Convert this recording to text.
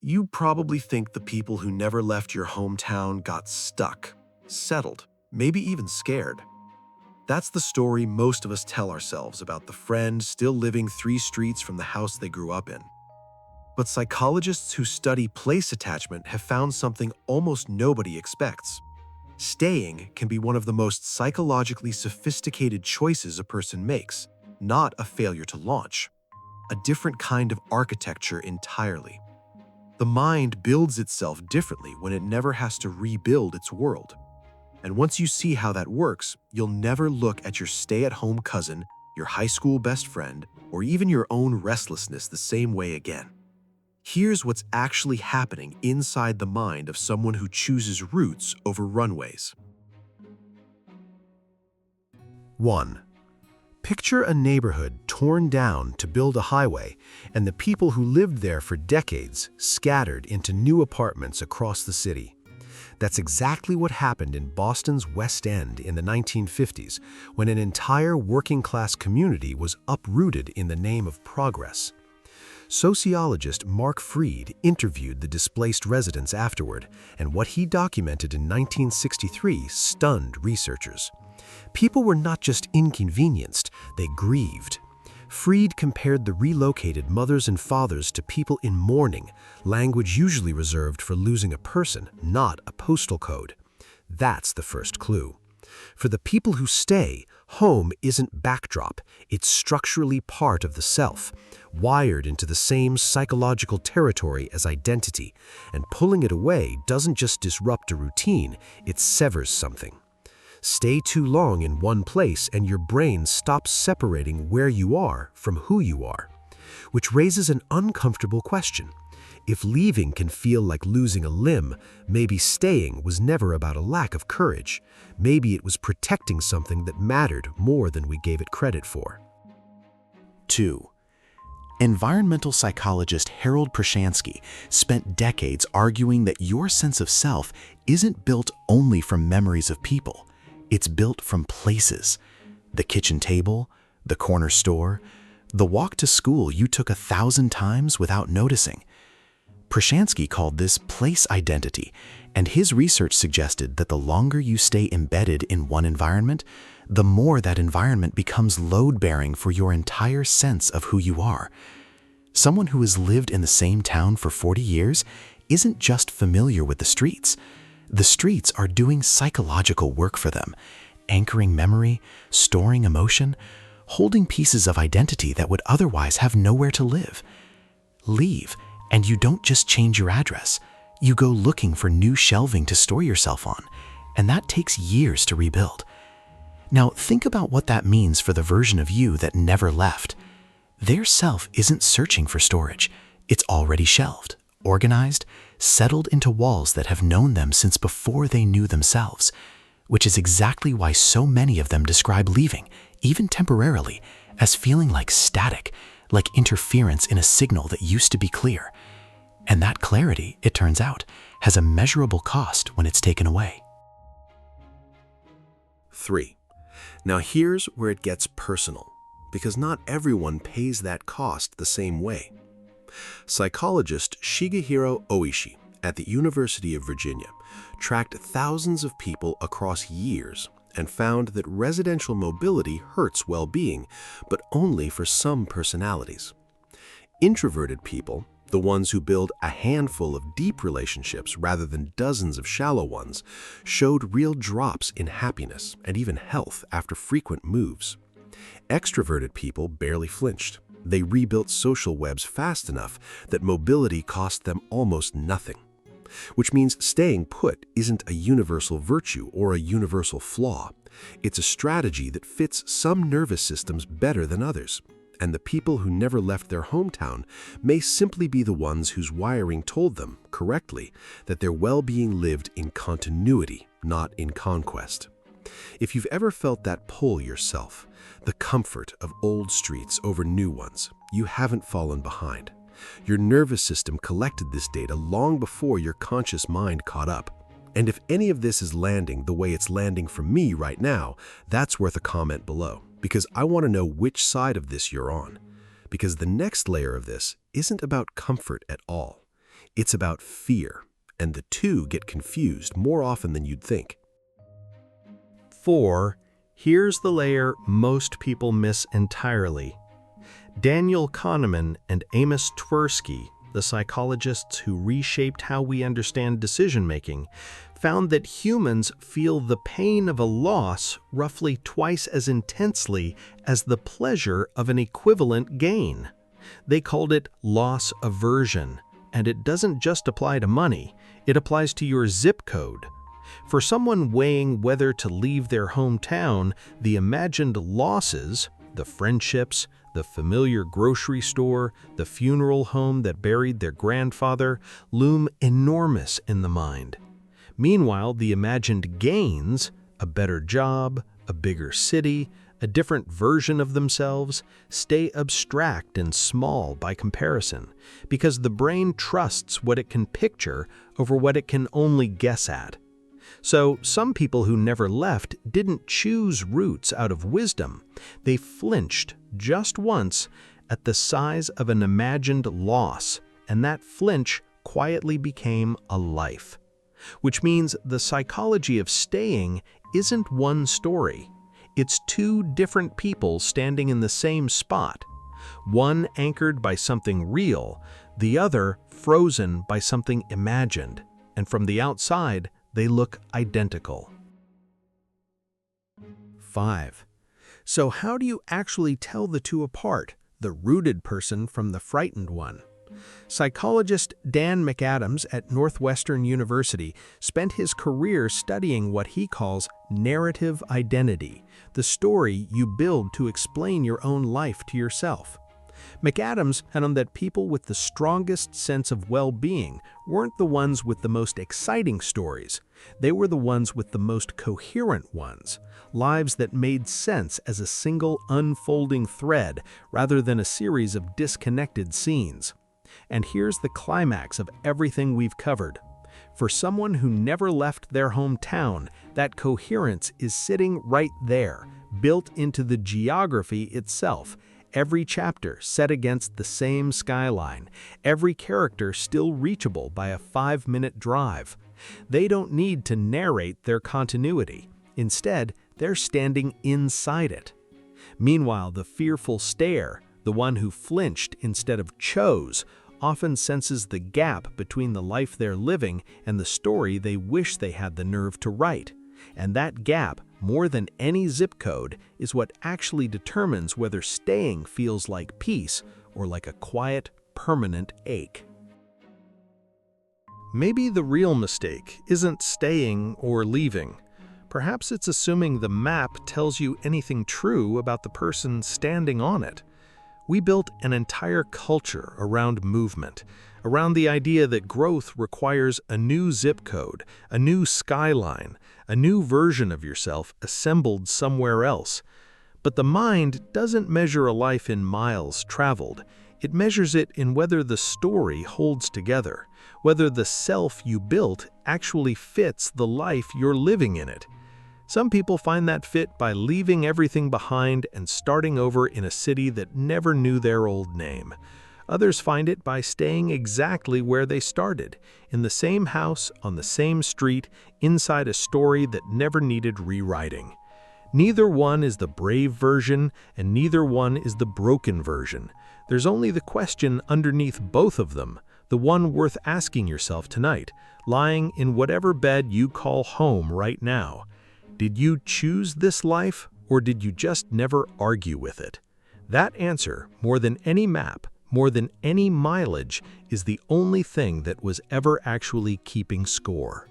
You probably think the people who never left your hometown got stuck, settled, maybe even scared. That's the story most of us tell ourselves about the friend still living 3 streets from the house they grew up in. But psychologists who study place attachment have found something almost nobody expects. Staying can be one of the most psychologically sophisticated choices a person makes, not a failure to launch. A different kind of architecture entirely. The mind builds itself differently when it never has to rebuild its world. And once you see how that works, you'll never look at your stay-at-home cousin, your high school best friend, or even your own restlessness the same way again. Here's what's actually happening inside the mind of someone who chooses routes over runways. 1. Picture a neighborhood torn down to build a highway, and the people who lived there for decades scattered into new apartments across the city. That's exactly what happened in Boston's West End in the 1950s, when an entire working-class community was uprooted in the name of progress. Sociologist Mark Freed interviewed the displaced residents afterward, and what he documented in 1963 stunned researchers. People were not just inconvenienced, they grieved. Freed compared the relocated mothers and fathers to people in mourning, language usually reserved for losing a person, not a postal code. That's the first clue. For the people who stay, home isn't backdrop, it's structurally part of the self, wired into the same psychological territory as identity, and pulling it away doesn't just disrupt a routine, it severs something. Stay too long in one place and your brain stops separating where you are from who you are. Which raises an uncomfortable question. If leaving can feel like losing a limb, maybe staying was never about a lack of courage. Maybe it was protecting something that mattered more than we gave it credit for. 2. Environmental psychologist Harold Prashansky spent decades arguing that your sense of self isn't built only from memories of people. It's built from places. The kitchen table, the corner store, the walk to school you took 1,000 times without noticing. Prashansky called this place identity, and his research suggested that the longer you stay embedded in one environment, the more that environment becomes load-bearing for your entire sense of who you are. Someone who has lived in the same town for 40 years isn't just familiar with the streets. The streets are doing psychological work for them, anchoring memory, storing emotion, holding pieces of identity that would otherwise have nowhere to live. Leave, and you don't just change your address. You go looking for new shelving to store yourself on, and that takes years to rebuild. Now think about what that means for the version of you that never left. Their self isn't searching for storage. It's already shelved, organized, settled into walls that have known them since before they knew themselves, which is exactly why so many of them describe leaving, even temporarily, as feeling like static, like interference in a signal that used to be clear. And that clarity, it turns out, has a measurable cost when it's taken away. 3. Now here's where it gets personal, because not everyone pays that cost the same way. Psychologist Shigehiro Oishi at the University of Virginia tracked thousands of people across years and found that residential mobility hurts well-being, but only for some personalities. Introverted people, the ones who build a handful of deep relationships rather than dozens of shallow ones, showed real drops in happiness and even health after frequent moves. Extroverted people barely flinched. They rebuilt social webs fast enough that mobility cost them almost nothing. Which means staying put isn't a universal virtue or a universal flaw. It's a strategy that fits some nervous systems better than others. And the people who never left their hometown may simply be the ones whose wiring told them, correctly, that their well-being lived in continuity, not in conquest. If you've ever felt that pull yourself, the comfort of old streets over new ones, you haven't fallen behind. Your nervous system collected this data long before your conscious mind caught up. And if any of this is landing the way it's landing for me right now, that's worth a comment below, because I want to know which side of this you're on. Because the next layer of this isn't about comfort at all. It's about fear, and the two get confused more often than you'd think. 4. Here's the layer most people miss entirely. Daniel Kahneman and Amos Tversky, the psychologists who reshaped how we understand decision-making, found that humans feel the pain of a loss roughly twice as intensely as the pleasure of an equivalent gain. They called it loss aversion, and it doesn't just apply to money, it applies to your zip code. For someone weighing whether to leave their hometown, the imagined losses, the friendships, the familiar grocery store, the funeral home that buried their grandfather, loom enormous in the mind. Meanwhile, the imagined gains, a better job, a bigger city, a different version of themselves, stay abstract and small by comparison, because the brain trusts what it can picture over what it can only guess at. So, some people who never left didn't choose roots out of wisdom. They flinched just once at the size of an imagined loss, and that flinch quietly became a life. Which means the psychology of staying isn't one story. It's two different people standing in the same spot, one anchored by something real, the other frozen by something imagined, and from the outside, they look identical. 5. So how do you actually tell the two apart, the rooted person from the frightened one? Psychologist Dan McAdams at Northwestern University spent his career studying what he calls narrative identity, the story you build to explain your own life to yourself. McAdams found that people with the strongest sense of well-being weren't the ones with the most exciting stories. They were the ones with the most coherent ones, lives that made sense as a single unfolding thread rather than a series of disconnected scenes. And here's the climax of everything we've covered. For someone who never left their hometown, that coherence is sitting right there, built into the geography itself. Every chapter set against the same skyline, every character still reachable by a 5-minute drive. They don't need to narrate their continuity. Instead, they're standing inside it. Meanwhile, the fearful stare, the one who flinched instead of chose, often senses the gap between the life they're living and the story they wish they had the nerve to write. And that gap, more than any zip code, is what actually determines whether staying feels like peace or like a quiet, permanent ache. Maybe the real mistake isn't staying or leaving. Perhaps it's assuming the map tells you anything true about the person standing on it. We built an entire culture around movement, around the idea that growth requires a new zip code, a new skyline, a new version of yourself assembled somewhere else. But the mind doesn't measure a life in miles traveled. It measures it in whether the story holds together, whether the self you built actually fits the life you're living in it. Some people find that fit by leaving everything behind and starting over in a city that never knew their old name. Others find it by staying exactly where they started, in the same house, on the same street, inside a story that never needed rewriting. Neither one is the brave version, and neither one is the broken version. There's only the question underneath both of them, the one worth asking yourself tonight, lying in whatever bed you call home right now. Did you choose this life, or did you just never argue with it? That answer, more than any map, more than any mileage, is the only thing that was ever actually keeping score.